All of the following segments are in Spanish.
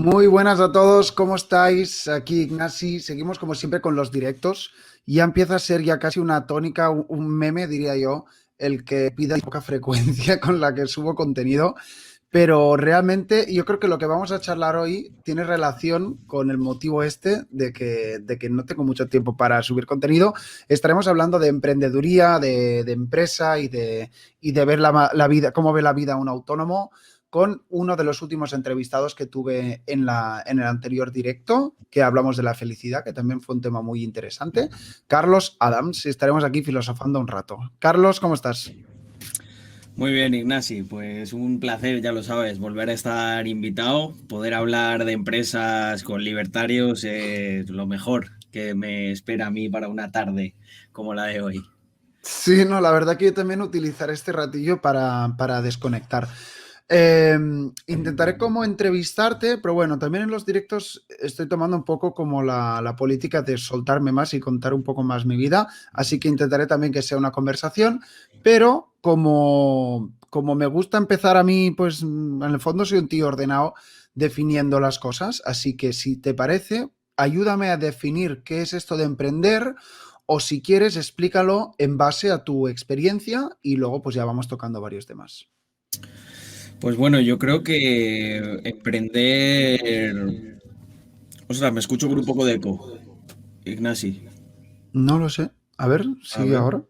Muy buenas a todos, ¿cómo estáis? Aquí Ignasi, seguimos como siempre con los directos. Ya empieza a ser ya casi una tónica, un meme, diría yo, el que pida poca frecuencia con la que subo contenido. Pero realmente yo creo que lo que vamos a charlar hoy tiene relación con el motivo este de que no tengo mucho tiempo para subir contenido. Estaremos hablando de emprendeduría, de empresa y de ver la vida, cómo ve la vida un autónomo con uno de los últimos entrevistados que tuve en el anterior directo, que hablamos de la felicidad, que también fue un tema muy interesante. Carlos Adams, estaremos aquí filosofando un rato. Carlos, ¿cómo estás? Muy bien, Ignasi, pues un placer, ya lo sabes, volver a estar invitado, poder hablar de empresas con libertarios es lo mejor que me espera a mí para una tarde como la de hoy. Sí, no, la verdad que yo también utilizaré este ratillo para desconectar. Intentaré como entrevistarte, pero bueno, también en los directos estoy tomando un poco como la política de soltarme más y contar un poco más mi vida, así que intentaré también que sea una conversación, pero como me gusta empezar a mí, pues en el fondo soy un tío ordenado definiendo las cosas, así que si te parece, ayúdame a definir qué es esto de emprender o si quieres, explícalo en base a tu experiencia y luego pues ya vamos tocando varios temas. Pues bueno, yo creo que emprender... Ostras, me escucho con un poco de eco, Ignasi. No lo sé. A ver, A sigue ver, ahora.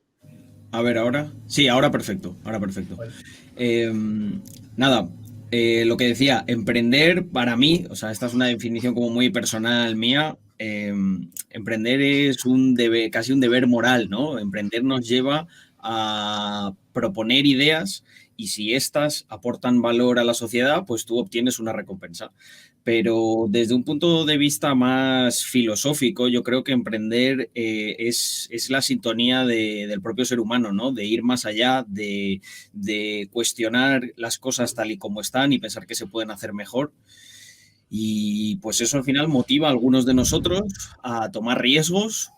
a ver, ahora. Sí, ahora perfecto, ahora perfecto. Eh, nada, lo que decía, emprender para mí, o sea, esta es una definición como muy personal mía. Emprender es un deber, casi un deber moral, ¿no? Emprender nos lleva a proponer ideas y si éstas aportan valor a la sociedad, pues tú obtienes una recompensa. Pero desde un punto de vista más filosófico, yo creo que emprender es la sintonía del propio ser humano, ¿no? De ir más allá, de cuestionar las cosas tal y como están y pensar que se pueden hacer mejor. Y pues eso al final motiva a algunos de nosotros a tomar riesgos,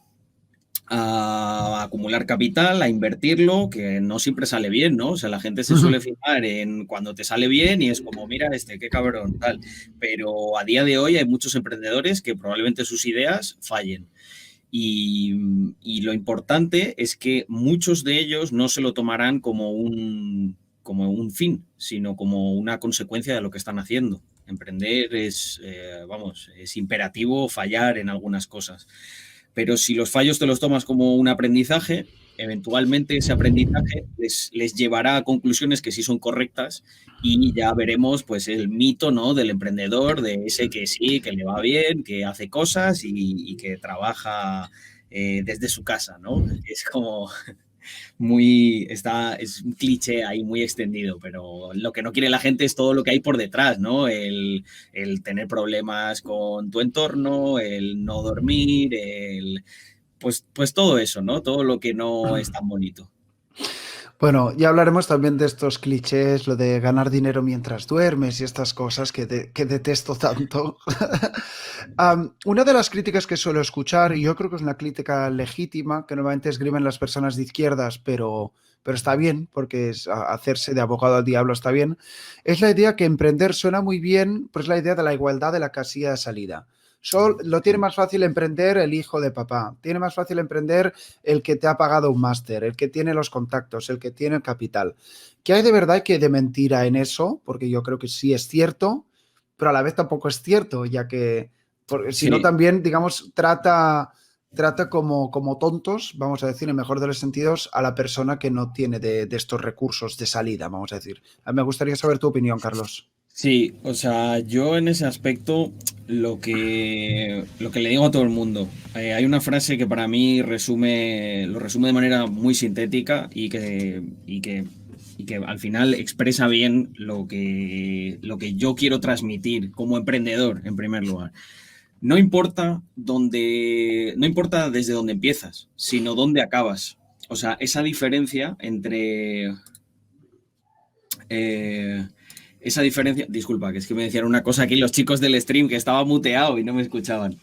a acumular capital, a invertirlo, que no siempre sale bien, ¿no? O sea, la gente se suele fijar en cuando te sale bien y es como, mira, qué cabrón, tal. Pero a día de hoy hay muchos emprendedores que probablemente sus ideas fallen. Y lo importante es que muchos de ellos no se lo tomarán como un fin, sino como una consecuencia de lo que están haciendo. Emprender es, vamos, es imperativo fallar en algunas cosas. Pero si los fallos te los tomas como un aprendizaje, eventualmente ese aprendizaje les llevará a conclusiones que sí son correctas y ya veremos pues el mito, ¿no?, del emprendedor, de ese que sí, que le va bien, que hace cosas y que trabaja desde su casa, ¿no? Es como es un cliché ahí muy extendido, pero lo que no quiere la gente es todo lo que hay por detrás, ¿no? El tener problemas con tu entorno, el no dormir, pues todo eso, ¿no? Todo lo que no es tan bonito. Bueno, ya hablaremos también de estos clichés, lo de ganar dinero mientras duermes y estas cosas que detesto tanto. Una de las críticas que suelo escuchar, y yo creo que es una crítica legítima, que normalmente esgrimen las personas de izquierdas, pero está bien, porque hacerse de abogado al diablo está bien, es la idea que emprender suena muy bien, pues la idea de la igualdad de la casilla de salida. Lo tiene más fácil emprender el hijo de papá, tiene más fácil emprender el que te ha pagado un máster, el que tiene los contactos, el que tiene el capital. ¿Qué hay de verdad y qué hay de mentira en eso? Porque yo creo que sí es cierto, pero a la vez tampoco es cierto, ya que porque si no Sí, también, digamos, trata como tontos, vamos a decir, en mejor de los sentidos, a la persona que no tiene de estos recursos de salida, vamos a decir. Me gustaría saber tu opinión, Carlos. sí, o sea, yo en ese aspecto lo que le digo a todo el mundo, hay una frase que para mí lo resume de manera muy sintética y que al final expresa bien lo que yo quiero transmitir como emprendedor, en primer lugar. No importa desde dónde empiezas, sino dónde acabas. O sea, esa diferencia entre eh, esa diferencia. Disculpa, que es que me decían una cosa aquí los chicos del stream que estaba muteado y no me escuchaban.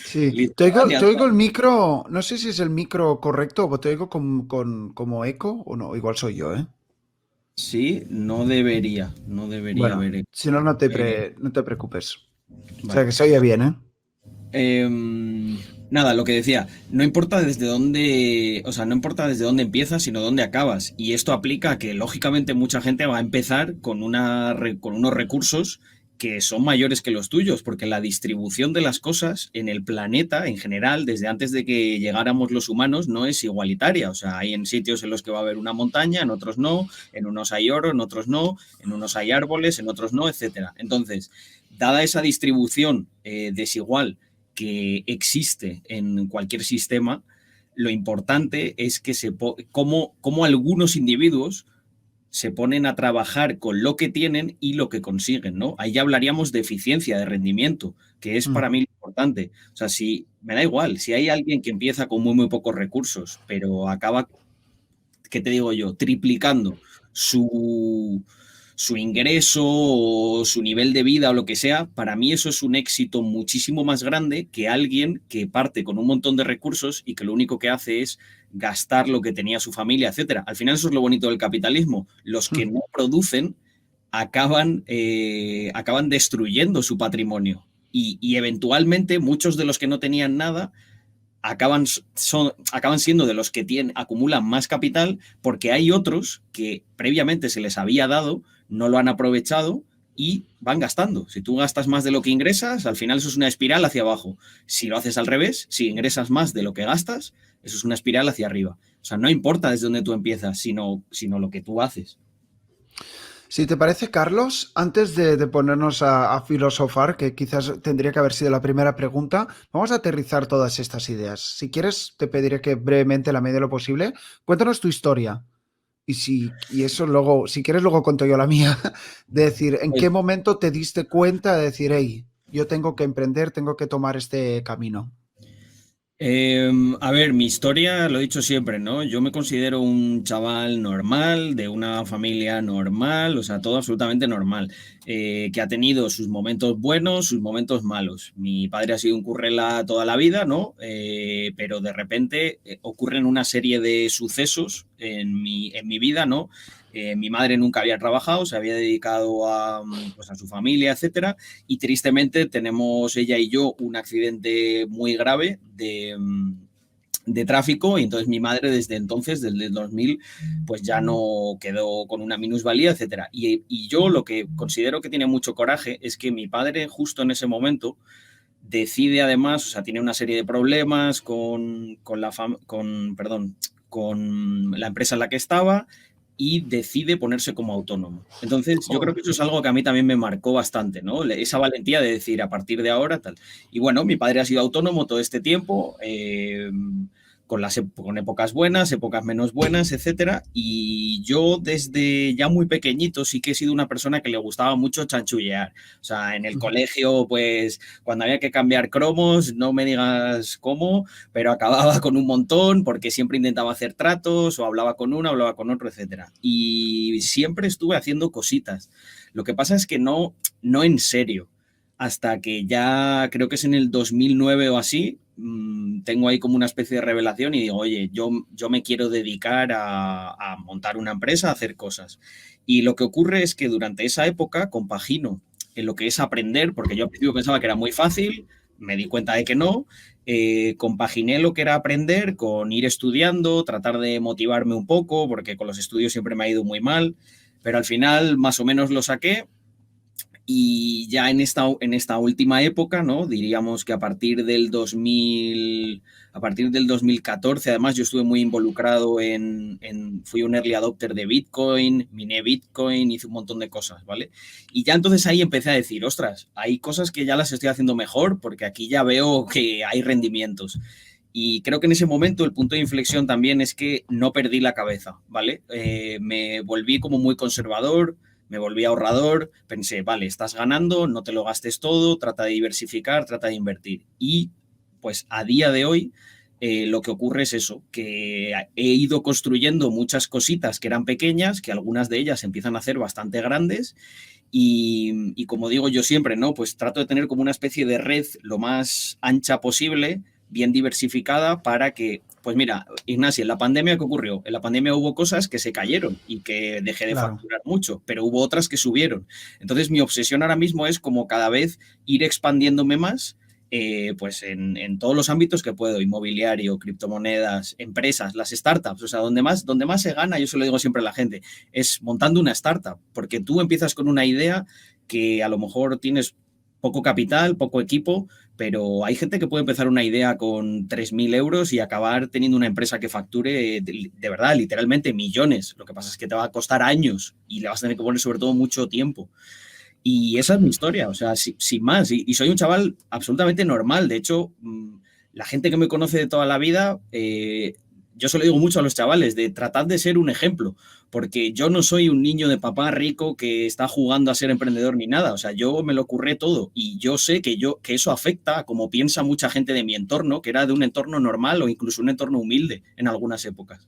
Sí, Listo, te gracias. oigo el micro, no sé si es el micro correcto o te oigo como eco o no, igual soy yo, ¿eh? Sí, no debería Bueno, haber. si no, no te preocupes. O sea, Vale. que se oye bien, ¿eh? Nada, lo que decía, no importa desde dónde, o sea, no importa desde dónde empiezas, sino dónde acabas. Y esto aplica a que, lógicamente, mucha gente va a empezar con con unos recursos que son mayores que los tuyos, porque la distribución de las cosas en el planeta, en general, desde antes de que llegáramos los humanos, no es igualitaria. O sea, hay en sitios en los que va a haber una montaña, en otros no, en unos hay oro, en otros no, en unos hay árboles, en otros no, etcétera. Entonces, dada esa distribución desigual que existe en cualquier sistema, lo importante es que cómo algunos individuos se ponen a trabajar con lo que tienen y lo que consiguen, ¿no? Ahí ya hablaríamos de eficiencia, de rendimiento, que es para mí lo importante. O sea, si me da igual, si hay alguien que empieza con muy pocos recursos, pero acaba, ¿qué te digo yo?, triplicando su, su ingreso o su nivel de vida o lo que sea, para mí eso es un éxito muchísimo más grande que alguien que parte con un montón de recursos y que lo único que hace es gastar lo que tenía su familia, etcétera. Al final eso es lo bonito del capitalismo. Los que no producen acaban destruyendo su patrimonio y eventualmente muchos de los que no tenían nada acaban siendo de los que acumulan más capital porque hay otros que previamente se les había dado, no lo han aprovechado y van gastando. Si tú gastas más de lo que ingresas, al final eso es una espiral hacia abajo. Si lo haces al revés, si ingresas más de lo que gastas, eso es una espiral hacia arriba. O sea, no importa desde dónde tú empiezas, sino lo que tú haces. Si te parece, Carlos, antes de ponernos a filosofar, que quizás tendría que haber sido la primera pregunta, vamos a aterrizar todas estas ideas. Si quieres, te pediré que brevemente, a la medida de lo posible, cuéntanos tu historia. Y eso luego, si quieres, luego cuento yo la mía. De decir, ¿en qué Pues momento te diste cuenta de decir, hey, yo tengo que emprender, tengo que tomar este camino? A ver, mi historia, lo he dicho siempre, ¿no? Yo me considero un chaval normal, de una familia normal, o sea, todo absolutamente normal, que ha tenido sus momentos buenos, sus momentos malos. Mi padre ha sido un currela toda la vida, ¿no? Pero de repente ocurren una serie de sucesos en mi vida, ¿no? Mi madre nunca había trabajado, se había dedicado pues a su familia, etcétera, y tristemente tenemos ella y yo un accidente muy grave de tráfico y entonces mi madre desde entonces, desde el 2000, pues ya no quedó con una minusvalía, etcétera. Y yo lo que considero que tiene mucho coraje es que mi padre justo en ese momento decide además, o sea, tiene una serie de problemas con la empresa en la que estaba y decide ponerse como autónomo. Entonces, yo creo Oh. que eso es algo que a mí también me marcó bastante, ¿no? Esa valentía de decir a partir de ahora tal. Y bueno, mi padre ha sido autónomo todo este tiempo, con épocas buenas, épocas menos buenas, etcétera. Y yo desde ya muy pequeñito sí que he sido una persona que le gustaba mucho chanchullear. O sea, en el colegio, pues cuando había que cambiar cromos, no me digas cómo, pero acababa con un montón porque siempre intentaba hacer tratos o hablaba con uno, hablaba con otro, etcétera. Y siempre estuve haciendo cositas. Lo que pasa es que no en serio. Hasta que ya creo que es en el 2009 o así, tengo ahí como una especie de revelación y digo, oye, yo me quiero dedicar a montar una empresa, a hacer cosas. Y lo que ocurre es que durante esa época compagino en lo que es aprender, porque yo al principio pensaba que era muy fácil, me di cuenta de que no, compaginé lo que era aprender con ir estudiando, tratar de motivarme un poco, porque con los estudios siempre me ha ido muy mal, pero al final más o menos lo saqué y ya en esta última época, ¿no? Diríamos que a partir del 2014, además yo estuve muy involucrado fui un early adopter de Bitcoin, miné Bitcoin, hice un montón de cosas, ¿vale? Y ya entonces ahí empecé a decir, ostras, hay cosas que ya las estoy haciendo mejor porque aquí ya veo que hay rendimientos. Y creo que en ese momento el punto de inflexión también es que no perdí la cabeza, ¿vale? Me volví como muy conservador, me volví ahorrador, pensé, vale, estás ganando, no te lo gastes todo, trata de diversificar, trata de invertir. Y pues a día de hoy lo que ocurre es eso, que he ido construyendo muchas cositas que eran pequeñas, que algunas de ellas empiezan a ser bastante grandes y como digo yo siempre, ¿no? Pues trato de tener como una especie de red lo más ancha posible, bien diversificada, para que Pues mira, Ignacio, en la pandemia, ¿qué ocurrió? En la pandemia hubo cosas que se cayeron y que dejé de Claro. facturar mucho, pero hubo otras que subieron. Entonces, mi obsesión ahora mismo es como cada vez ir expandiéndome más, pues en todos los ámbitos que puedo, inmobiliario, criptomonedas, empresas, las startups, o sea, donde más se gana, yo se lo digo siempre a la gente, es montando una startup, porque tú empiezas con una idea que a lo mejor tienes poco capital, poco equipo, pero hay gente que puede empezar una idea con 3.000 euros y acabar teniendo una empresa que facture de verdad, literalmente millones. Lo que pasa es que te va a costar años y le vas a tener que poner sobre todo mucho tiempo. Y esa es mi historia, o sea, sin más. Y soy un chaval absolutamente normal. De hecho, la gente que me conoce de toda la vida, yo se lo digo mucho a los chavales, de tratar de ser un ejemplo, porque yo no soy un niño de papá rico que está jugando a ser emprendedor ni nada. O sea, yo me lo curré todo y yo sé que eso afecta a como piensa mucha gente de mi entorno, que era de un entorno normal o incluso un entorno humilde en algunas épocas.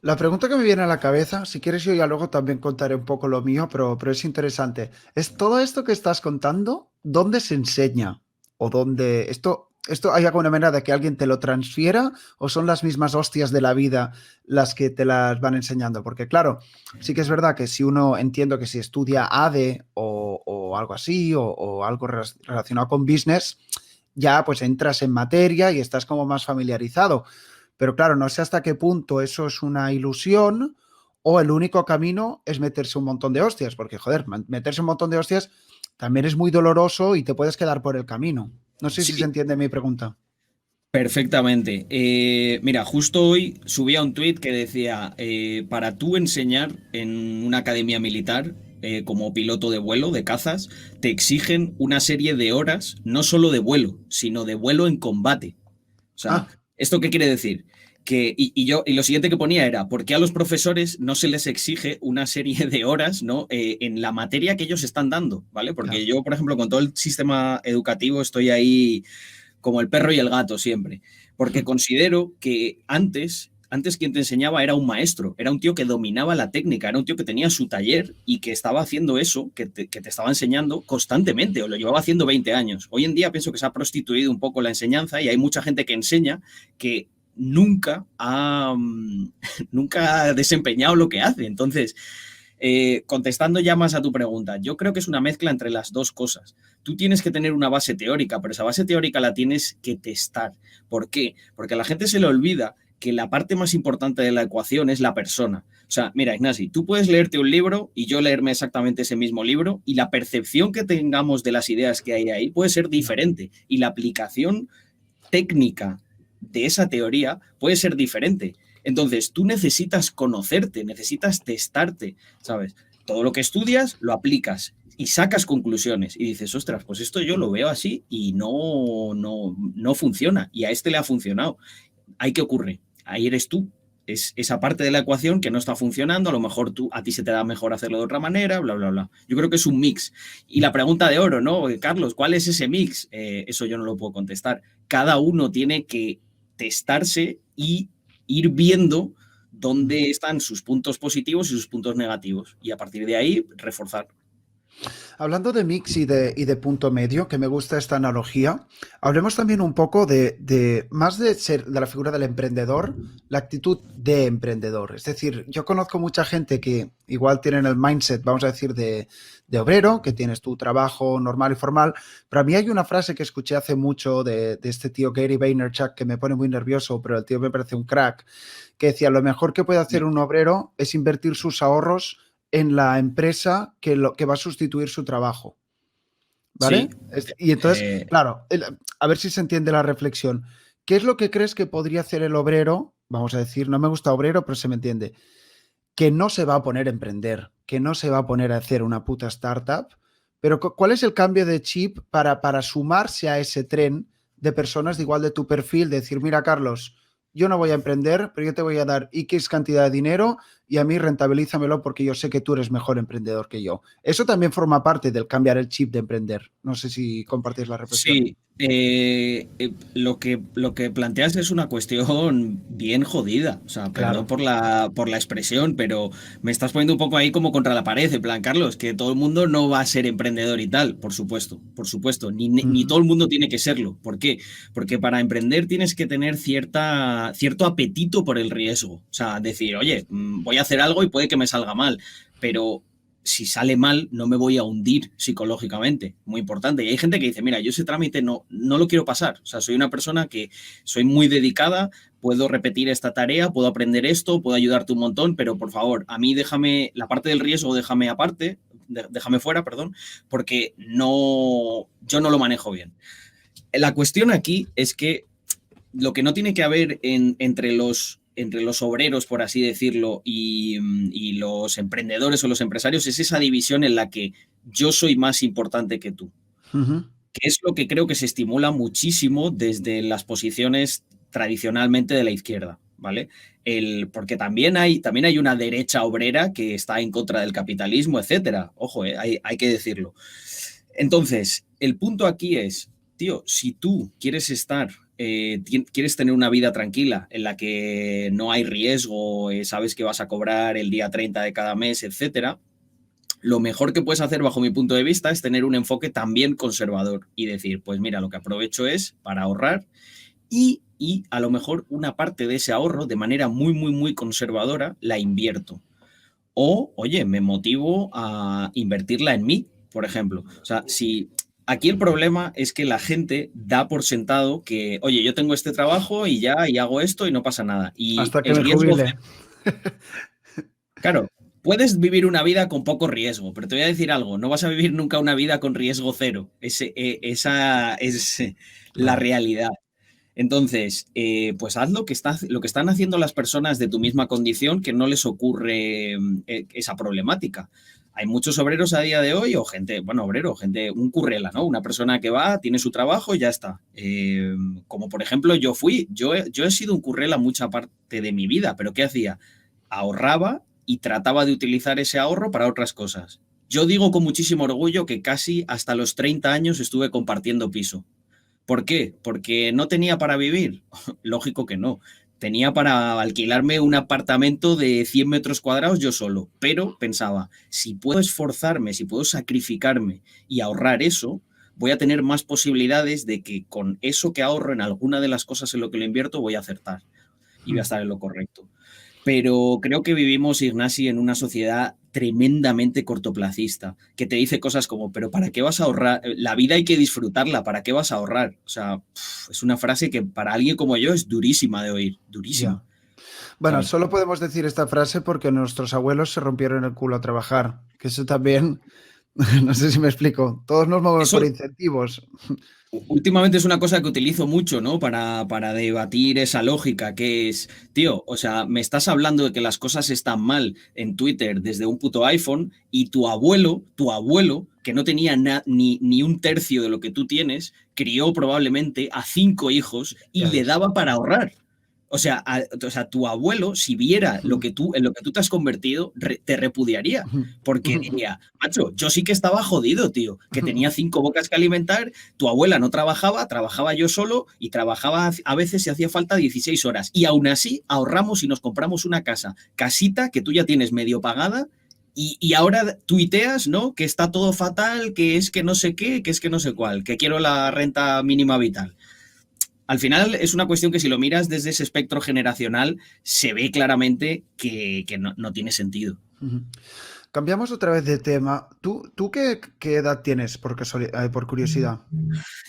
La pregunta que me viene a la cabeza, si quieres yo ya luego también contaré un poco lo mío, pero es interesante. Es todo esto que estás contando, ¿dónde se enseña? ¿O dónde... esto hay alguna manera de que alguien te lo transfiera o son las mismas hostias de la vida las que te las van enseñando? Porque claro, sí que es verdad que si uno entiendo que si estudia ADE o algo así o algo relacionado con business, ya pues entras en materia y estás como más familiarizado. Pero claro, no sé hasta qué punto eso es una ilusión o el único camino es meterse un montón de hostias, porque joder, meterse un montón de hostias también es muy doloroso y te puedes quedar por el camino. No sé si se Sí, entiende mi pregunta. perfectamente. Mira, justo hoy subía un tuit que decía, para tú enseñar en una academia militar como piloto de vuelo, de cazas, te exigen una serie de horas, no solo de vuelo, sino de vuelo en combate. O sea, Ah, ¿esto qué quiere decir? Y lo siguiente que ponía era, ¿por qué a los profesores no se les exige una serie de horas, ¿no? En la materia que ellos están dando, ¿vale? ya. Porque yo, por ejemplo, con todo el sistema educativo estoy ahí como el perro y el gato siempre, porque considero que antes quien te enseñaba era un maestro, era un tío que dominaba la técnica, era un tío que tenía su taller y que estaba haciendo eso, que te estaba enseñando constantemente, o lo llevaba haciendo 20 años. Hoy en día pienso que se ha prostituido un poco la enseñanza y hay mucha gente que enseña que nunca ha desempeñado lo que hace. Entonces, contestando ya más a tu pregunta, yo creo que es una mezcla entre las dos cosas. Tú tienes que tener una base teórica, pero esa base teórica la tienes que testar. ¿Por qué? Porque a la gente se le olvida que la parte más importante de la ecuación es la persona. O sea, mira, Ignasi, tú puedes leerte un libro y yo leerme exactamente ese mismo libro y la percepción que tengamos de las ideas que hay ahí puede ser diferente y la aplicación técnica de esa teoría puede ser diferente. Entonces, tú necesitas conocerte, necesitas testarte, ¿sabes? Todo lo que estudias lo aplicas y sacas conclusiones y dices, ostras, pues esto yo lo veo así y no funciona. Y a este le ha funcionado. ¿Ahí qué ocurre? Ahí eres tú. Es esa parte de la ecuación que no está funcionando, a lo mejor a ti se te da mejor hacerlo de otra manera, bla, bla, bla. Yo creo que es un mix. Y la pregunta de oro, ¿no? Carlos, ¿cuál es ese mix? Eso yo no lo puedo contestar. Cada uno tiene que testarse y ir viendo dónde están sus puntos positivos y sus puntos negativos. Y a partir de ahí, reforzar. Hablando de mix y de punto medio, que me gusta esta analogía, hablemos también un poco más de ser de la figura del emprendedor, la actitud de emprendedor. Es decir, yo conozco mucha gente que igual tienen el mindset, vamos a decir, de obrero, que tienes tu trabajo normal y formal, pero a mí hay una frase que escuché hace mucho de este tío Gary Vaynerchuk que me pone muy nervioso, pero el tío me parece un crack, que decía, lo mejor que puede hacer un obrero es invertir sus ahorros en la empresa que va a sustituir su trabajo. Sí. ¿Vale? Y entonces, Eh, claro, a ver si se entiende la reflexión. ¿Qué es lo que crees que podría hacer el obrero? Vamos a decir, no me gusta obrero, pero se me entiende. Que no se va a poner a emprender, que no se va a poner a hacer una puta startup. Pero ¿cuál es el cambio de chip para sumarse a ese tren de personas de igual de tu perfil? De decir, mira, Carlos, yo no voy a emprender, pero yo te voy a dar X cantidad de dinero y a mí rentabilízamelo porque yo sé que tú eres mejor emprendedor que yo. Eso también forma parte del cambiar el chip de emprender. No sé si compartís la reflexión. Sí, lo que planteas es una cuestión bien jodida. O sea, perdón Claro. por la expresión, pero me estás poniendo un poco ahí como contra la pared, en plan, Carlos, que todo el mundo no va a ser emprendedor y tal, por supuesto, ni Ujú. todo el mundo tiene que serlo. ¿Por qué? Porque para emprender tienes que tener cierto apetito por el riesgo. O sea, decir, oye, voy a hacer algo y puede que me salga mal, pero si sale mal, no me voy a hundir psicológicamente. Muy importante. Y hay gente que dice, mira, yo ese trámite no lo quiero pasar. O sea, soy una persona que soy muy dedicada, puedo repetir esta tarea, puedo aprender esto, puedo ayudarte un montón, pero por favor, a mí déjame, la parte del riesgo déjame aparte, déjame fuera, perdón, porque yo no lo manejo bien. La cuestión aquí es que lo que no tiene que haber entre los obreros, por así decirlo, y los emprendedores o los empresarios es esa división en la que yo soy más importante que tú, Ujú. que es lo que creo que se estimula muchísimo desde las posiciones tradicionalmente de la izquierda, ¿vale? Porque también hay una derecha obrera que está en contra del capitalismo, etcétera. Ojo, hay que decirlo. Entonces, el punto aquí es, tío, si tú quieres quieres tener una vida tranquila en la que no hay riesgo, sabes que vas a cobrar el día 30 de cada mes, etcétera, lo mejor que puedes hacer bajo mi punto de vista es tener un enfoque también conservador y decir, pues mira, lo que aprovecho es para ahorrar y a lo mejor una parte de ese ahorro de manera muy, muy, muy conservadora la invierto. O, oye, me motivo a invertirla en mí, por ejemplo. O sea, si aquí el problema es que la gente da por sentado que, oye, yo tengo este trabajo y ya, y hago esto y no pasa nada. Y Hasta que el me riesgo, jubile. claro, puedes vivir una vida con poco riesgo, pero te voy a decir algo, no vas a vivir nunca una vida con riesgo cero. Esa es la Claro. realidad. Entonces, pues haz lo que están haciendo las personas de tu misma condición que no les ocurre esa problemática. Hay muchos obreros a día de hoy, o gente, bueno, obrero, gente, un currela, ¿no? Una persona que va, tiene su trabajo y ya está. Como por ejemplo yo he sido un currela mucha parte de mi vida, pero ¿qué hacía? Ahorraba y trataba de utilizar ese ahorro para otras cosas. Yo digo con muchísimo orgullo que casi hasta los 30 años estuve compartiendo piso. ¿Por qué? Porque no tenía para vivir. Lógico que no. Tenía para alquilarme un apartamento de 100 metros cuadrados yo solo, pero pensaba, si puedo esforzarme, si puedo sacrificarme y ahorrar eso, voy a tener más posibilidades de que con eso que ahorro en alguna de las cosas en lo que lo invierto voy a acertar y voy a estar en lo correcto. Pero creo que vivimos, Ignasi, en una sociedad tremendamente cortoplacista, que te dice cosas como, pero ¿para qué vas a ahorrar? La vida hay que disfrutarla, ¿para qué vas a ahorrar? O sea, es una frase que para alguien como yo es durísima de oír, Ya. durísima, Bueno, ¿sabes? solo podemos decir esta frase porque nuestros abuelos se rompieron el culo a trabajar. Que eso también, no sé si me explico. Todos nos movemos por Eso incentivos. últimamente es una cosa que utilizo mucho, ¿no? Para debatir esa lógica, que es, tío, o sea, me estás hablando de que las cosas están mal en Twitter desde un puto iPhone y tu abuelo, que no tenía ni un tercio de lo que tú tienes, crió probablemente a 5 hijos y Ya le ves. daba para ahorrar. O sea, tu abuelo, si viera en lo que tú te has convertido, te repudiaría. Porque diría, macho, yo sí que estaba jodido, tío, que tenía 5 bocas que alimentar, tu abuela no trabajaba, trabajaba yo solo y trabajaba a veces si hacía falta 16 horas. Y aún así ahorramos y nos compramos una casa, casita que tú ya tienes medio pagada y ahora tuiteas, ¿no? Que está todo fatal, que es que no sé qué, que es que no sé cuál, que quiero la renta mínima vital. Al final es una cuestión que si lo miras desde ese espectro generacional, se ve claramente que no tiene sentido. Cambiamos otra vez de tema. ¿Tú qué edad tienes, por curiosidad?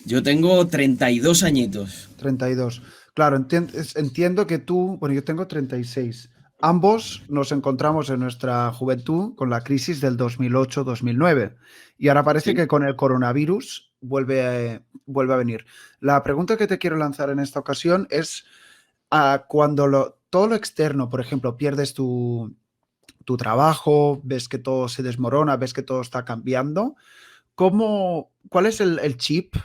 Yo tengo 32 añitos. 32. Claro, entiendo que tú, bueno, yo tengo 36. Ambos nos encontramos en nuestra juventud con la crisis del 2008-2009 y ahora parece Sí. que con el coronavirus vuelve a venir. La pregunta que te quiero lanzar en esta ocasión es cuando todo lo externo, por ejemplo, pierdes tu trabajo, ves que todo se desmorona, ves que todo está cambiando, ¿cuál es el chip?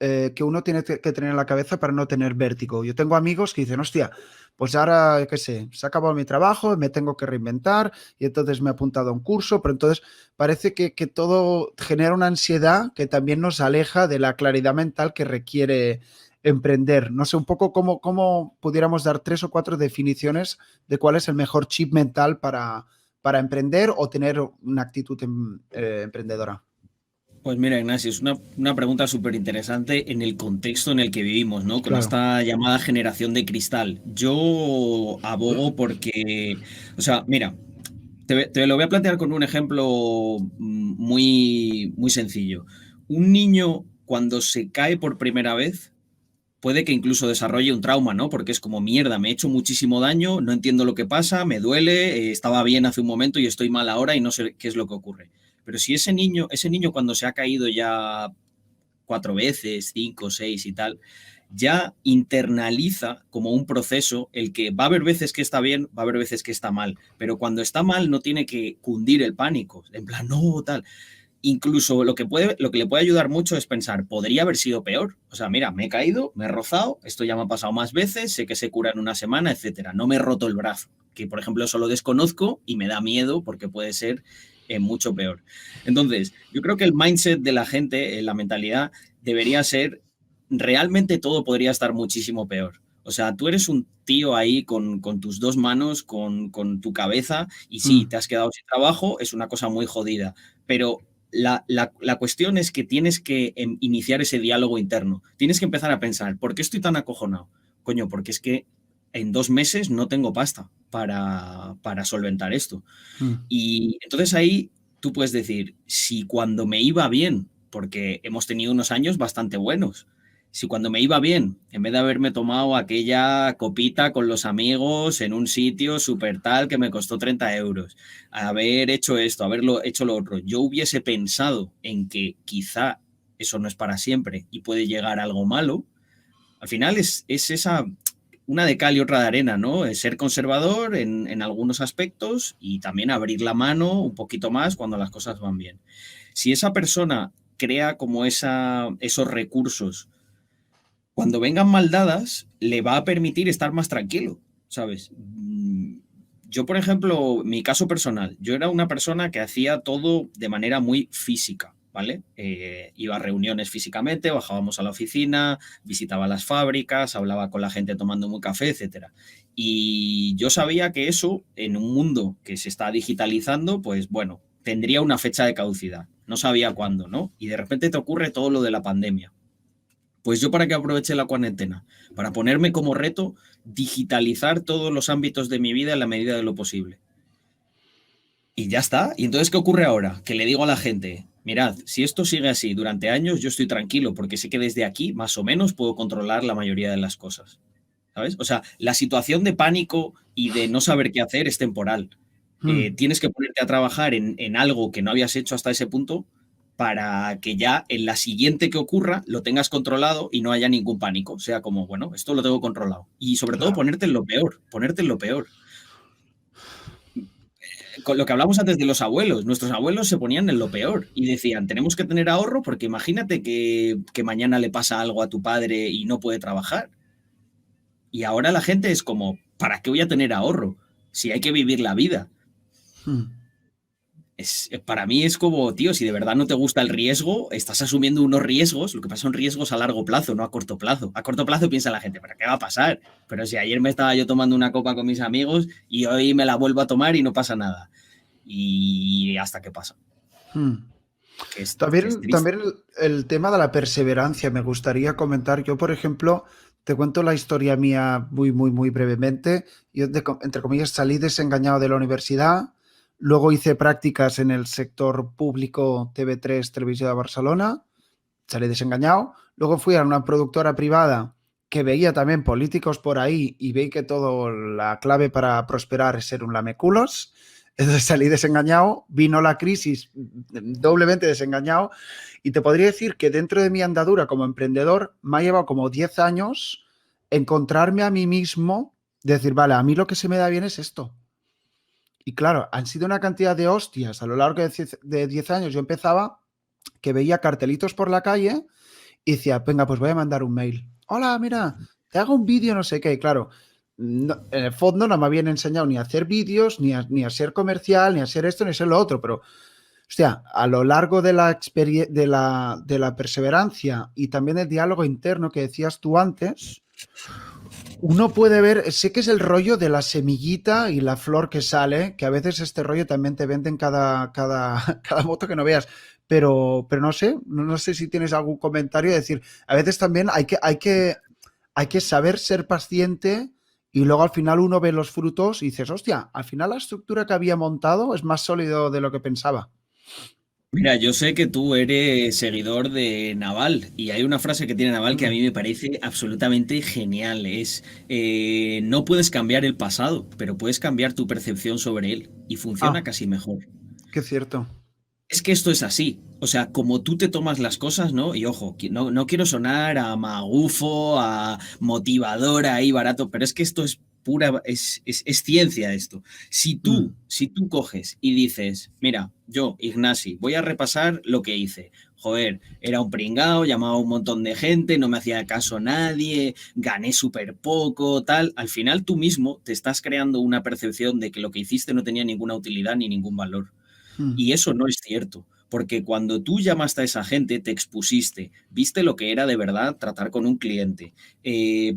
que uno tiene que tener en la cabeza para no tener vértigo. Yo tengo amigos que dicen, hostia, pues ahora, qué sé, se ha acabado mi trabajo, me tengo que reinventar y entonces me he apuntado a un curso, pero entonces parece que todo genera una ansiedad que también nos aleja de la claridad mental que requiere emprender. No sé, un poco cómo pudiéramos dar 3 o 4 definiciones de cuál es el mejor chip mental para emprender o tener una actitud emprendedora. Pues mira, Ignacio, es una pregunta súper interesante en el contexto en el que vivimos, ¿no? Con Claro. esta llamada generación de cristal. Yo abogo porque, o sea, mira, te lo voy a plantear con un ejemplo muy, muy sencillo. Un niño cuando se cae por primera vez puede que incluso desarrolle un trauma, ¿no? Porque es como mierda, me he hecho muchísimo daño, no entiendo lo que pasa, me duele, estaba bien hace un momento y estoy mal ahora y no sé qué es lo que ocurre. Pero si ese niño cuando se ha caído ya 4 veces, 5, 6 y tal, ya internaliza como un proceso el que va a haber veces que está bien, va a haber veces que está mal, pero cuando está mal no tiene que cundir el pánico, en plan, no, tal. Incluso lo que le puede ayudar mucho es pensar, podría haber sido peor. O sea, mira, me he caído, me he rozado, esto ya me ha pasado más veces, sé que se cura en una semana, etcétera. No me he roto el brazo, que por ejemplo eso lo desconozco y me da miedo porque puede ser mucho peor. Entonces, yo creo que el mindset de la gente, la mentalidad, debería ser, realmente todo podría estar muchísimo peor. O sea, tú eres un tío ahí con tus dos manos, con tu cabeza, y sí, Mm, te has quedado sin trabajo, es una cosa muy jodida, pero la cuestión es que tienes que iniciar ese diálogo interno. Tienes que empezar a pensar, ¿por qué estoy tan acojonado? Coño, porque es que en 2 meses no tengo pasta para solventar esto. mm, Y entonces ahí tú puedes decir, si cuando me iba bien, porque hemos tenido unos años bastante buenos, si cuando me iba bien, en vez de haberme tomado aquella copita con los amigos en un sitio súper tal que me costó 30 euros, haber hecho esto, haberlo hecho lo otro, yo hubiese pensado en que quizá eso no es para siempre y puede llegar algo malo, al final es esa, una de cal y otra de arena, ¿no? Es ser conservador en algunos aspectos y también abrir la mano un poquito más cuando las cosas van bien. Si esa persona crea como esos recursos, cuando vengan mal dadas, le va a permitir estar más tranquilo, ¿sabes? Yo, por ejemplo, mi caso personal, yo era una persona que hacía todo de manera muy física, ¿vale? Iba a reuniones físicamente, bajábamos a la oficina, visitaba las fábricas, hablaba con la gente tomando un café, etcétera. Y yo sabía que eso, en un mundo que se está digitalizando, pues bueno, tendría una fecha de caducidad. No sabía cuándo, ¿no? Y de repente te ocurre todo lo de la pandemia. Pues yo para qué aproveché la cuarentena, para ponerme como reto digitalizar todos los ámbitos de mi vida en la medida de lo posible. Y ya está. ¿Y entonces qué ocurre ahora? Que le digo a la gente, mirad, si esto sigue así durante años, yo estoy tranquilo porque sé que desde aquí más o menos puedo controlar la mayoría de las cosas. ¿Sabes? O sea, la situación de pánico y de no saber qué hacer es temporal. mm. Tienes que ponerte a trabajar en algo que no habías hecho hasta ese punto para que ya en la siguiente que ocurra lo tengas controlado y no haya ningún pánico. O sea, como, bueno, esto lo tengo controlado. Y sobre todo Claro. ponerte en lo peor, ponerte en lo peor. Con lo que hablamos antes de los abuelos, nuestros abuelos se ponían en lo peor y decían, tenemos que tener ahorro porque imagínate que mañana le pasa algo a tu padre y no puede trabajar. Y ahora la gente es como, ¿para qué voy a tener ahorro? Si hay que vivir la vida. Mm. Para mí es como, tío, si de verdad no te gusta el riesgo, estás asumiendo unos riesgos, lo que pasa son riesgos a largo plazo, no a corto plazo. A corto plazo piensa la gente, ¿pero qué va a pasar? Pero si ayer me estaba yo tomando una copa con mis amigos y hoy me la vuelvo a tomar y no pasa nada. Y hasta que pasa, Mm. que es También triste. el tema de la perseverancia me gustaría comentar. Yo, por ejemplo, te cuento la historia mía muy brevemente. Yo, entre comillas, salí desengañado de la universidad, luego hice prácticas en el sector público TV3 Televisión de Barcelona, salí desengañado, luego fui a una productora privada que veía también políticos por ahí y veí que todo la clave para prosperar es ser un lameculos. Entonces salí desengañado, vino la crisis, doblemente desengañado, y te podría decir que dentro de mi andadura como emprendedor me ha llevado como 10 años encontrarme a mí mismo, decir, vale, a mí lo que se me da bien es esto. Y claro, han sido una cantidad de hostias a lo largo de 10 años. Yo empezaba que veía cartelitos por la calle y decía, venga, pues voy a mandar un mail. Hola, mira, te hago un vídeo, no sé qué. Y claro, en el fondo no me habían enseñado ni a hacer vídeos, ni a ser comercial, ni a ser esto, ni a ser lo otro, pero hostia, a lo largo de de la perseverancia y también el diálogo interno que decías tú antes, uno puede ver, sé que es el rollo de la semillita y la flor que sale, que a veces este rollo también te venden cada moto que no veas, pero no sé, no sé si tienes algún comentario, decir, a veces también hay que saber ser paciente y luego al final uno ve los frutos y dices, hostia, al final la estructura que había montado es más sólido de lo que pensaba. Mira, yo sé que tú eres seguidor de Naval y hay una frase que tiene Naval que a Mm. mí me parece absolutamente genial. Es, no puedes cambiar el pasado, pero puedes cambiar tu percepción sobre él y funciona Ah, casi mejor. qué cierto. Es que esto es así. O sea, como tú te tomas las cosas, ¿no? Y ojo, no quiero sonar a magufo, a motivador ahí barato, pero es que esto es pura, es ciencia esto. Mm. Si tú coges y dices, mira, yo, Ignasi, voy a repasar lo que hice. Joder, era un pringao, llamaba a un montón de gente, no me hacía caso nadie, gané súper poco, tal. Al final tú mismo te estás creando una percepción de que lo que hiciste no tenía ninguna utilidad ni ningún valor. Mm. Y eso no es cierto, porque cuando tú llamaste a esa gente, te expusiste, viste lo que era de verdad tratar con un cliente,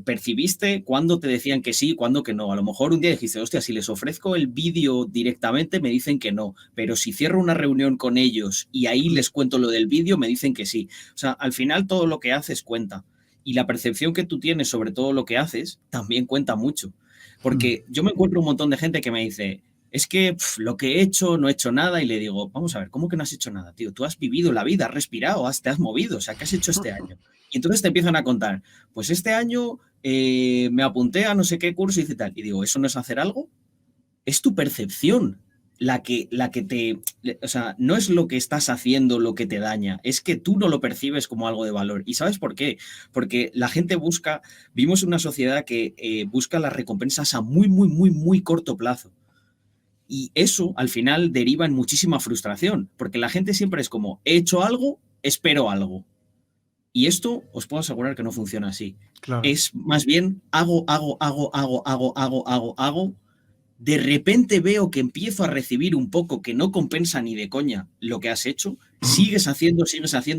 percibiste cuándo te decían que sí y cuándo que no. A lo mejor un día dijiste, hostia, si les ofrezco el vídeo directamente, me dicen que no, pero si cierro una reunión con ellos y ahí Mm. les cuento lo del vídeo, me dicen que sí. O sea, al final todo lo que haces cuenta. Y la percepción que tú tienes sobre todo lo que haces también cuenta mucho. Mm. Porque yo me encuentro un montón de gente que me dice, es que lo que he hecho, no he hecho nada, y le digo, vamos a ver, ¿cómo que no has hecho nada, tío? Tú has vivido la vida, has respirado, te has movido, o sea, ¿qué has hecho este año? Y entonces te empiezan a contar, pues este año me apunté a no sé qué curso y tal. Y digo, ¿eso no es hacer algo? Es tu percepción la que te... O sea, no es lo que estás haciendo lo que te daña, es que tú no lo percibes como algo de valor. ¿Y sabes por qué? Porque la gente busca, vivimos una sociedad que busca las recompensas a muy corto plazo. Y eso al final deriva en muchísima frustración, porque la gente siempre es como, he hecho algo, espero algo. Y esto os puedo asegurar que no funciona así. Claro. Es más bien hago. De repente veo que empiezo a recibir un poco que no compensa ni de coña lo que has hecho. Sigues haciendo,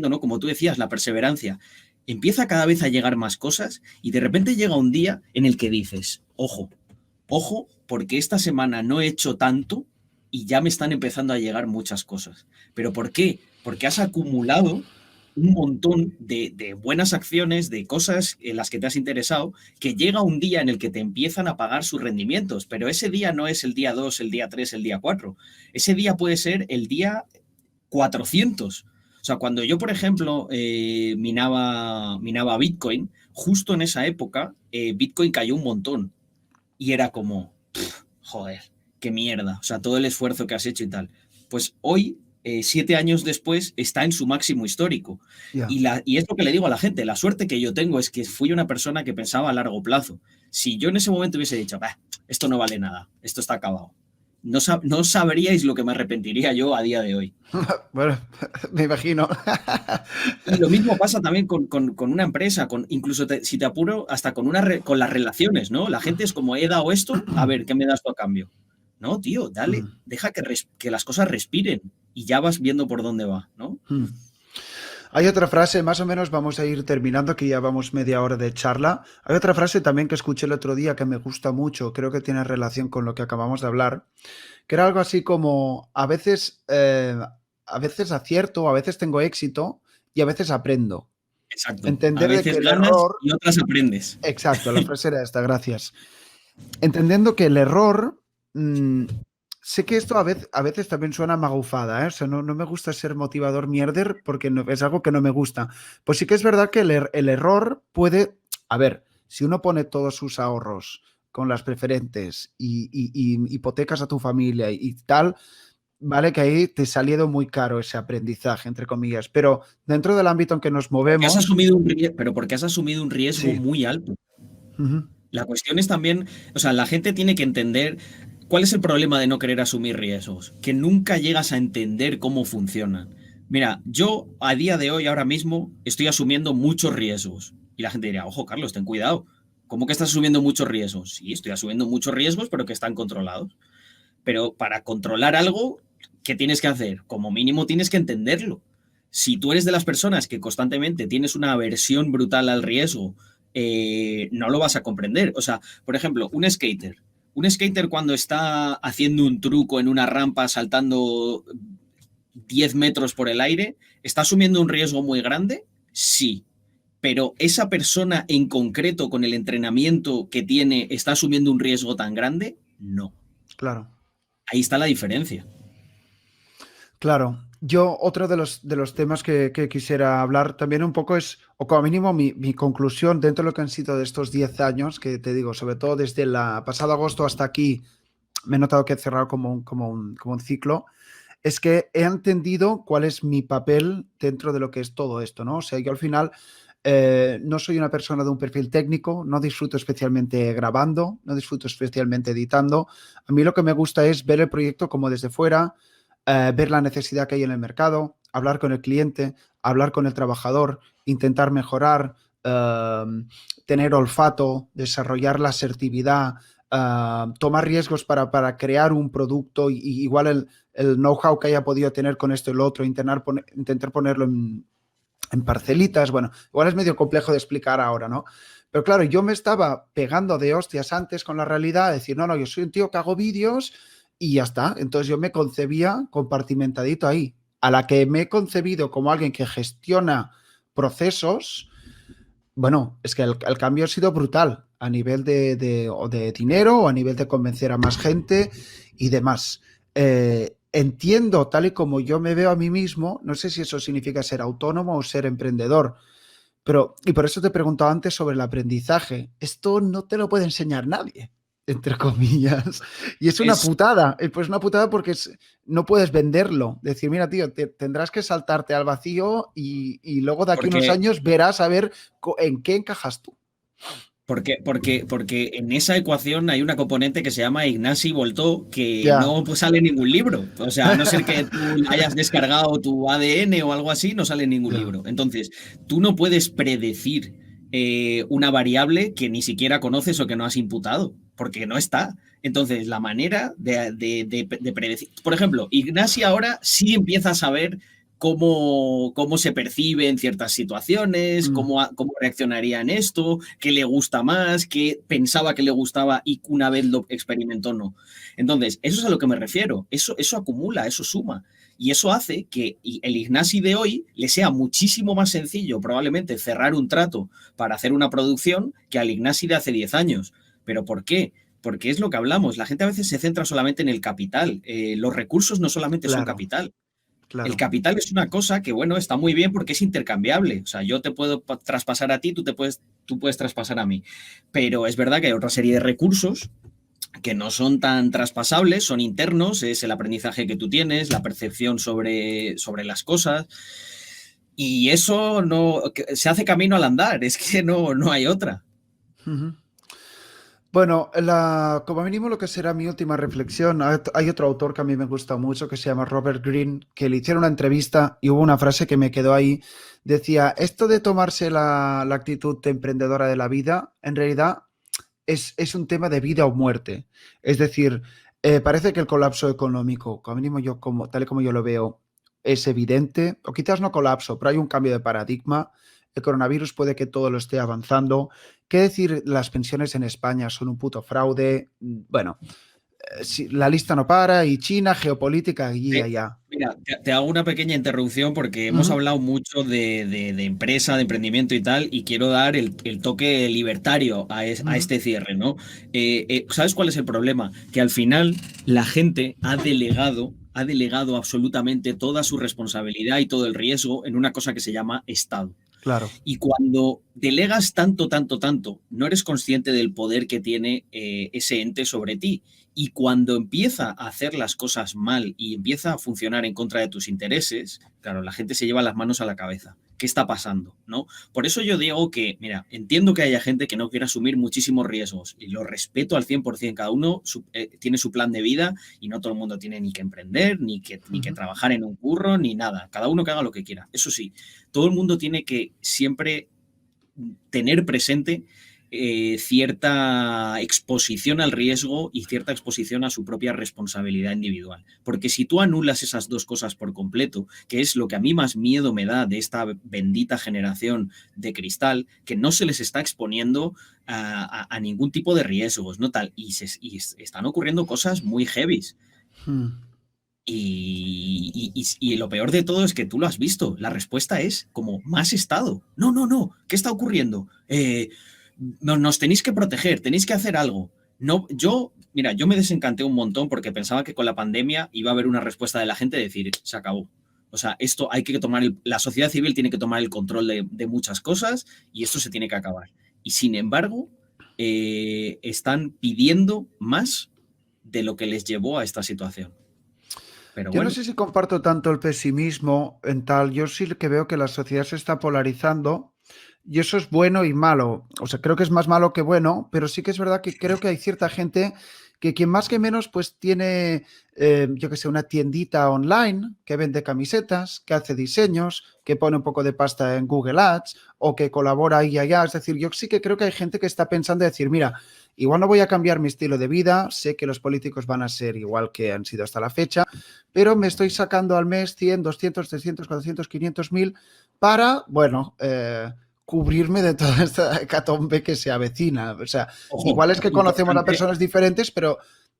¿no? Como tú decías, la perseverancia. Empieza cada vez a llegar más cosas y de repente llega un día en el que dices, ojo, porque esta semana no he hecho tanto y ya me están empezando a llegar muchas cosas. ¿Pero por qué? Porque has acumulado un montón de buenas acciones, de cosas en las que te has interesado, que llega un día en el que te empiezan a pagar sus rendimientos, pero ese día no es el día 2, el día 3, el día 4. Ese día puede ser el día 400. O sea, cuando yo, por ejemplo, minaba Bitcoin, justo en esa época, Bitcoin cayó un montón y era como, joder, qué mierda, o sea, todo el esfuerzo que has hecho y tal. Pues hoy, 7 años después, está en su máximo histórico. Ya. Y es lo que le digo a la gente, la suerte que yo tengo es que fui una persona que pensaba a largo plazo. Si yo en ese momento hubiese dicho, bah, esto no vale nada, esto está acabado, no sabríais lo que me arrepentiría yo a día de hoy. Bueno, me imagino. Y lo mismo pasa también con una empresa, incluso si te apuro, hasta con las relaciones, ¿no? La gente es como, he dado esto, a ver, ¿qué me das tú a cambio? No, tío, dale, Mm. deja que las cosas respiren y ya vas viendo por dónde va, ¿no? Mm. Hay otra frase, más o menos vamos a ir terminando, que ya vamos media hora de charla. Hay otra frase también que escuché el otro día que me gusta mucho, creo que tiene relación con lo que acabamos de hablar, que era algo así como, a veces acierto, a veces tengo éxito y a veces aprendo. Exacto. A Entender de que veces el ganas error, y otras aprendes. exacto, la frase era esta, gracias. Entendiendo que el error, sé que esto a veces también suena magufada, ¿eh? O sea, no me gusta ser motivador mierder porque es algo que no me gusta. Pues sí que es verdad que el error puede, a ver, si uno pone todos sus ahorros con las preferentes y hipotecas a tu familia y tal, vale que ahí te ha salido muy caro ese aprendizaje, entre comillas, pero dentro del ámbito en que nos Porque has movemos, asumido pero porque has asumido un riesgo sí. muy alto. Ujú. La cuestión es también, o sea, la gente tiene que entender cuál es el problema de no querer asumir riesgos, que nunca llegas a entender cómo funcionan. Mira, yo a día de hoy, ahora mismo, estoy asumiendo muchos riesgos. Y la gente diría, ojo, Carlos, ten cuidado. ¿Cómo que estás asumiendo muchos riesgos? Sí, estoy asumiendo muchos riesgos, pero que están controlados. Pero para controlar algo, ¿qué tienes que hacer? Como mínimo tienes que entenderlo. Si tú eres de las personas que constantemente tienes una aversión brutal al riesgo, no lo vas a comprender. O sea, por ejemplo, un skater cuando está haciendo un truco en una rampa saltando 10 metros por el aire, ¿está asumiendo un riesgo muy grande? Sí. Pero esa persona en concreto, con el entrenamiento que tiene, ¿está asumiendo un riesgo tan grande? No. Claro. Ahí está la diferencia. Claro, yo otro de los temas que quisiera hablar también un poco es, o como mínimo mi conclusión dentro de lo que han sido de estos 10 años, que te digo, sobre todo desde el pasado agosto hasta aquí, me he notado que he cerrado como un ciclo, es que he entendido cuál es mi papel dentro de lo que es todo esto, ¿no? O sea, yo al final no soy una persona de un perfil técnico, no disfruto especialmente grabando, no disfruto especialmente editando. A mí lo que me gusta es ver el proyecto como desde fuera, ver la necesidad que hay en el mercado, hablar con el cliente, hablar con el trabajador, intentar mejorar, tener olfato, desarrollar la asertividad, tomar riesgos para crear un producto y igual el know-how que haya podido tener con esto y lo otro, intentar ponerlo en parcelitas. Bueno, igual es medio complejo de explicar ahora, ¿no? Pero claro, yo me estaba pegando de hostias antes con la realidad, decir, no, yo soy un tío que hago vídeos y ya está. Entonces yo me concebía compartimentadito ahí. A la que me he concebido como alguien que gestiona procesos, bueno, es que el cambio ha sido brutal a nivel o de dinero o a nivel de convencer a más gente y demás. Entiendo, tal y como yo me veo a mí mismo, no sé si eso significa ser autónomo o ser emprendedor, pero, y por eso te preguntaba antes sobre el aprendizaje. Esto no te lo puede enseñar nadie, entre comillas. Y es una Es putada. Pues una putada porque no puedes venderlo. Decir, mira, tío, tendrás que saltarte al vacío y luego de aquí unos porque, años verás a ver en qué encajas tú. porque en esa ecuación hay una componente que se llama Ignasi Voltó, que Ya. no pues, sale en ningún libro. O sea, a no ser que tú hayas descargado tu ADN o algo así, no sale en ningún Ya. libro. Entonces, tú no puedes predecir una variable que ni siquiera conoces o que no has imputado, porque no está. Entonces, la manera de predecir. Por ejemplo, Ignasi ahora sí empieza a saber cómo se percibe en ciertas situaciones, Mm, cómo reaccionaría en esto, qué le gusta más, qué pensaba que le gustaba y una vez lo experimentó no. Entonces, eso es a lo que me refiero. Eso acumula, eso suma. Y eso hace que el Ignasi de hoy le sea muchísimo más sencillo probablemente cerrar un trato para hacer una producción que al Ignasi de hace 10 años. ¿Pero por qué? Porque es lo que hablamos. La gente a veces se centra solamente en el capital. Los recursos no solamente son claro, capital. El claro. capital es una cosa que, bueno, está muy bien porque es intercambiable. O sea, yo te puedo traspasar a ti, tú puedes traspasar a mí. Pero es verdad que hay otra serie de recursos que no son tan traspasables, son internos, es el aprendizaje que tú tienes, la percepción sobre las cosas. Y eso no se hace camino al andar, es que no hay otra. Ujú. Bueno, como mínimo lo que será mi última reflexión, hay otro autor que a mí me gusta mucho que se llama Robert Greene, que le hicieron una entrevista y hubo una frase que me quedó ahí. Decía, esto de tomarse la actitud de emprendedora de la vida, en realidad es un tema de vida o muerte. Es decir, parece que el colapso económico, como mínimo yo, tal y como yo lo veo, es evidente, o quizás no colapso, pero hay un cambio de paradigma. El coronavirus puede que todo lo esté avanzando. ¿Qué decir? Las pensiones en España son un puto fraude. Bueno, la lista no para y China, geopolítica, allí y Te, allá. mira, te hago una pequeña interrupción porque hemos Ujú, hablado mucho de empresa, de emprendimiento y tal, y quiero dar el toque libertario a ujú, este cierre, ¿no? ¿Sabes cuál es el problema? Que al final la gente ha delegado absolutamente toda su responsabilidad y todo el riesgo en una cosa que se llama Estado. claro, Y cuando delegas tanto, tanto, tanto, no eres consciente del poder que tiene ese ente sobre ti. Y cuando empieza a hacer las cosas mal y empieza a funcionar en contra de tus intereses, claro, la gente se lleva las manos a la cabeza. qué está pasando, ¿no? Por eso yo digo que, mira, entiendo que haya gente que no quiera asumir muchísimos riesgos y lo respeto al 100%. Cada uno tiene su plan de vida y no todo el mundo tiene ni que emprender, ni que trabajar en un curro, ni nada. Cada uno que haga lo que quiera. Eso sí, todo el mundo tiene que siempre tener presente cierta exposición al riesgo y cierta exposición a su propia responsabilidad individual. Porque si tú anulas esas dos cosas por completo, que es lo que a mí más miedo me da de esta bendita generación de cristal, que no se les está exponiendo a ningún tipo de riesgos, ¿no? Tal, y están ocurriendo cosas muy heavies. Y lo peor de todo es que tú lo has visto. La respuesta es como más Estado. No, no, no. ¿Qué está ocurriendo? Nos tenéis que proteger, tenéis que hacer algo. No, mira, yo me desencanté un montón porque pensaba que con la pandemia iba a haber una respuesta de la gente de decir, se acabó. O sea, esto hay que tomar, la sociedad civil tiene que tomar el control de muchas cosas y esto se tiene que acabar. Y sin embargo, están pidiendo más de lo que les llevó a esta situación. Pero Yo bueno. no sé si comparto tanto el pesimismo en tal. Yo sí que veo que la sociedad se está polarizando y eso es bueno y malo. O sea, creo que es más malo que bueno, pero sí que es verdad que creo que hay cierta gente que quien más que menos pues tiene, yo que sé, una tiendita online que vende camisetas, que hace diseños, que pone un poco de pasta en Google Ads o que colabora ahí y allá. Es decir, yo sí que creo que hay gente que está pensando en decir, mira, igual no voy a cambiar mi estilo de vida, sé que los políticos van a ser igual que han sido hasta la fecha, pero me estoy sacando al mes 100, 200, 300, 400, 500 mil para, bueno, cubrirme de toda esta hecatombe que se avecina. O sea, igual es que conocemos a personas diferentes, pero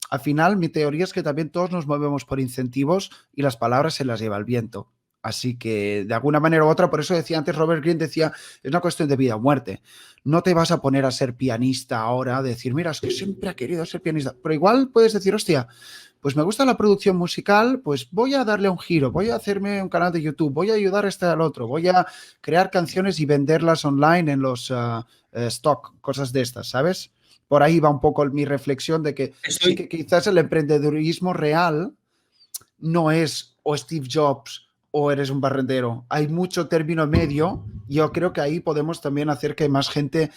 al final mi teoría es que también todos nos movemos por incentivos y las palabras se las lleva el viento. Así que de alguna manera u otra, por eso decía antes, Robert Greene decía, es una cuestión de vida o muerte. No te vas a poner a ser pianista ahora, decir, mira, es que siempre ha querido ser pianista. Pero igual puedes decir, hostia, pues me gusta la producción musical, pues voy a darle un giro, voy a hacerme un canal de YouTube, voy a ayudar a este al otro, voy a crear canciones y venderlas online en los stock, cosas de estas, ¿sabes? Por ahí va un poco mi reflexión de que sí que quizás el emprendedurismo real no es o Steve Jobs o eres un barrendero. Hay mucho término medio. Yo creo que ahí podemos también hacer que más gente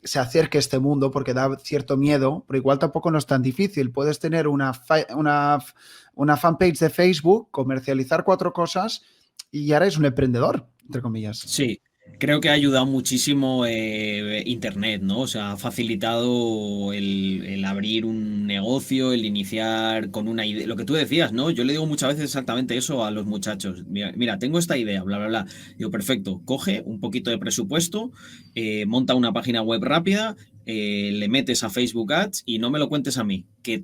se acerque a este mundo porque da cierto miedo, pero igual tampoco no es tan difícil. Puedes tener una fanpage de Facebook, comercializar 4 cosas y ya eres un emprendedor, entre comillas. Sí, creo que ha ayudado muchísimo Internet, ¿no? O sea, ha facilitado el abrir un negocio, el iniciar con una idea. Lo que tú decías, ¿no? Yo le digo muchas veces exactamente eso a los muchachos. Mira, tengo esta idea, bla, bla, bla. Digo, perfecto, coge un poquito de presupuesto, monta una página web rápida, le metes a Facebook Ads y no me lo cuentes a mí. Que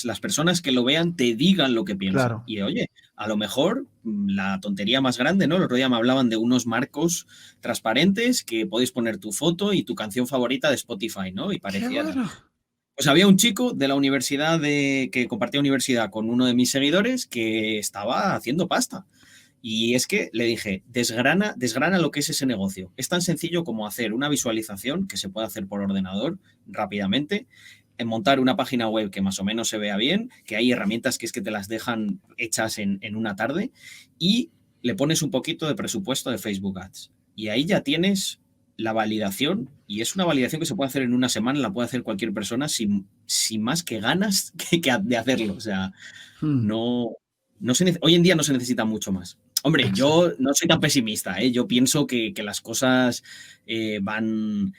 las personas que lo vean te digan lo que piensan. Claro. Y oye, a lo mejor la tontería más grande, ¿no? El otro día me hablaban de unos marcos transparentes que podéis poner tu foto y tu canción favorita de Spotify, ¿no? Y parecía... Bueno. Pues había un chico de la universidad que compartía universidad con uno de mis seguidores que estaba haciendo pasta. Y es que le dije, desgrana lo que es ese negocio. Es tan sencillo como hacer una visualización que se puede hacer por ordenador rápidamente, en montar una página web que más o menos se vea bien, que hay herramientas que es que te las dejan hechas en una tarde y le pones un poquito de presupuesto de Facebook Ads. Y ahí ya tienes la validación y es una validación que se puede hacer en una semana, la puede hacer cualquier persona sin más que ganas de hacerlo. O sea, hoy en día no se necesita mucho más. Hombre, exacto. Yo no soy tan pesimista, ¿eh? Yo pienso que las cosas van...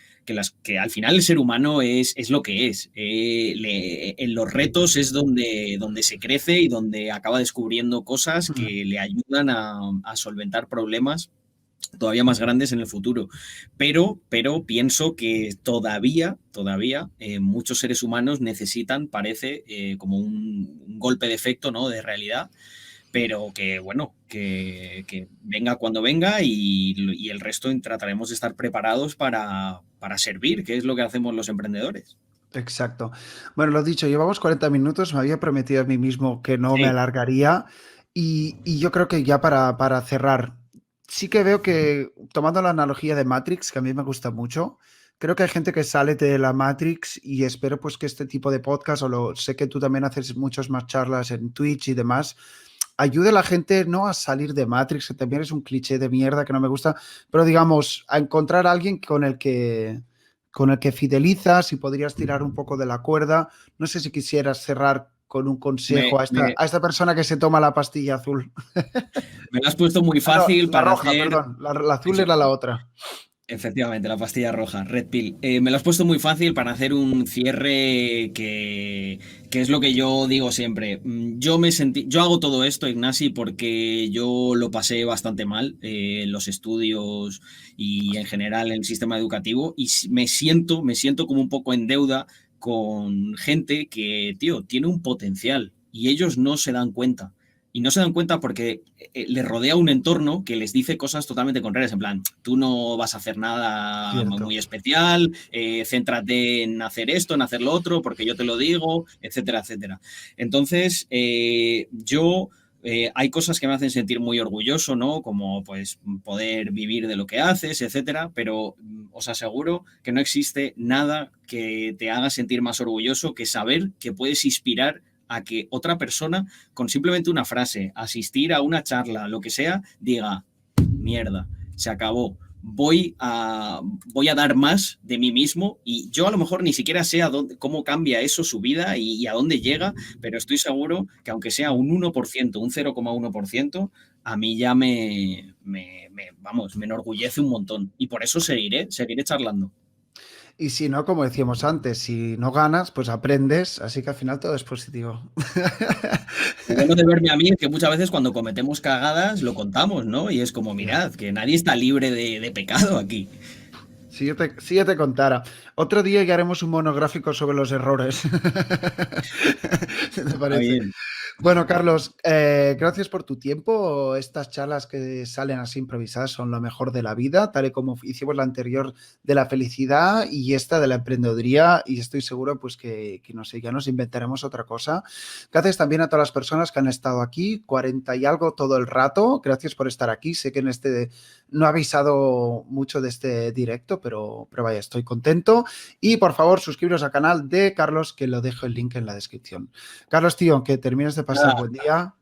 Que al final el ser humano es lo que es. En los retos es donde se crece y donde acaba descubriendo cosas que le ayudan a solventar problemas todavía más grandes en el futuro. Pero pienso que todavía muchos seres humanos necesitan, parece, como un golpe de efecto, ¿no? De realidad. Pero que, bueno, que venga cuando venga y el resto trataremos de estar preparados para servir, que es lo que hacemos los emprendedores. Exacto. Bueno, lo dicho, llevamos 40 minutos, me había prometido a mí mismo que no me alargaría y yo creo que ya para cerrar, sí que veo que, tomando la analogía de Matrix, que a mí me gusta mucho, creo que hay gente que sale de la Matrix y espero pues que este tipo de podcast, sé que tú también haces muchas más charlas en Twitch y demás, ayude a la gente no a salir de Matrix, que también es un cliché de mierda que no me gusta, pero digamos, a encontrar a alguien con el que fidelizas y podrías tirar un poco de la cuerda. No sé si quisieras cerrar con un consejo Me, me, a esta persona que se toma la pastilla azul. me lo has puesto muy Ah, no, fácil la para roja, hacer. perdón. La azul Eso, era la otra. efectivamente, la pastilla roja, Red Pill. Me lo has puesto muy fácil para hacer un cierre que es lo que yo digo siempre. Yo hago todo esto, Ignasi, porque yo lo pasé bastante mal en los estudios y en general en el sistema educativo y me siento como un poco en deuda con gente que, tío, tiene un potencial y ellos no se dan cuenta. Y no se dan cuenta porque les rodea un entorno que les dice cosas totalmente contrarias. En plan, tú no vas a hacer nada Cierto. muy especial, céntrate en hacer esto, en hacer lo otro, porque yo te lo digo, etcétera, etcétera. Entonces, hay cosas que me hacen sentir muy orgulloso, ¿no? Como pues poder vivir de lo que haces, etcétera, pero os aseguro que no existe nada que te haga sentir más orgulloso que saber que puedes inspirar a que otra persona, con simplemente una frase, asistir a una charla, lo que sea, diga, mierda, se acabó. Voy a dar más de mí mismo y yo a lo mejor ni siquiera sé cómo cambia eso su vida y a dónde llega, pero estoy seguro que aunque sea un 1%, un 0,1%, a mí ya vamos, me enorgullece un montón y por eso seguiré charlando. Y si no, como decíamos antes, si no ganas, pues aprendes, así que al final todo es positivo. Lo bueno de verme a mí es que muchas veces cuando cometemos cagadas lo contamos, ¿no? Y es como, Ya. mirad, que nadie está libre de pecado aquí. Si yo te contara. Otro día ya haremos un monográfico sobre los errores. ¿Qué te Está parece? bien. Bueno, Carlos, gracias por tu tiempo. Estas charlas que salen así improvisadas son lo mejor de la vida, tal y como hicimos la anterior de la felicidad y esta de la emprendeduría. Y estoy seguro pues que no sé, ya nos inventaremos otra cosa. Gracias también a todas las personas que han estado aquí, 40 y algo todo el rato. Gracias por estar aquí. Sé que en este no he avisado mucho de este directo, pero vaya, estoy contento. Y por favor, suscribiros al canal de Carlos, que lo dejo el link en la descripción. Carlos, tío, que termines de pasar Nada, buen día.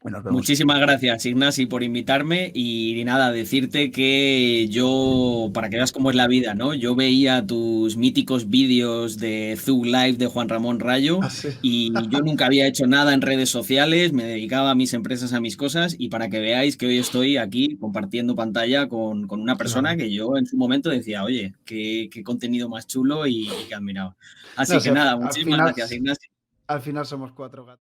Bueno, nos vemos. muchísimas gracias, Ignasi, por invitarme y nada, decirte que yo, para que veas cómo es la vida, ¿no? Yo veía tus míticos vídeos de Zug Live de Juan Ramón Rayo Así. y yo nunca había hecho nada en redes sociales, me dedicaba a mis empresas, a mis cosas y para que veáis que hoy estoy aquí compartiendo pantalla con una persona Claro. que yo en su momento decía, oye, qué contenido más chulo y que admiraba. No Así que sé, nada, muchísimas gracias, Ignasi. al final somos cuatro gatos.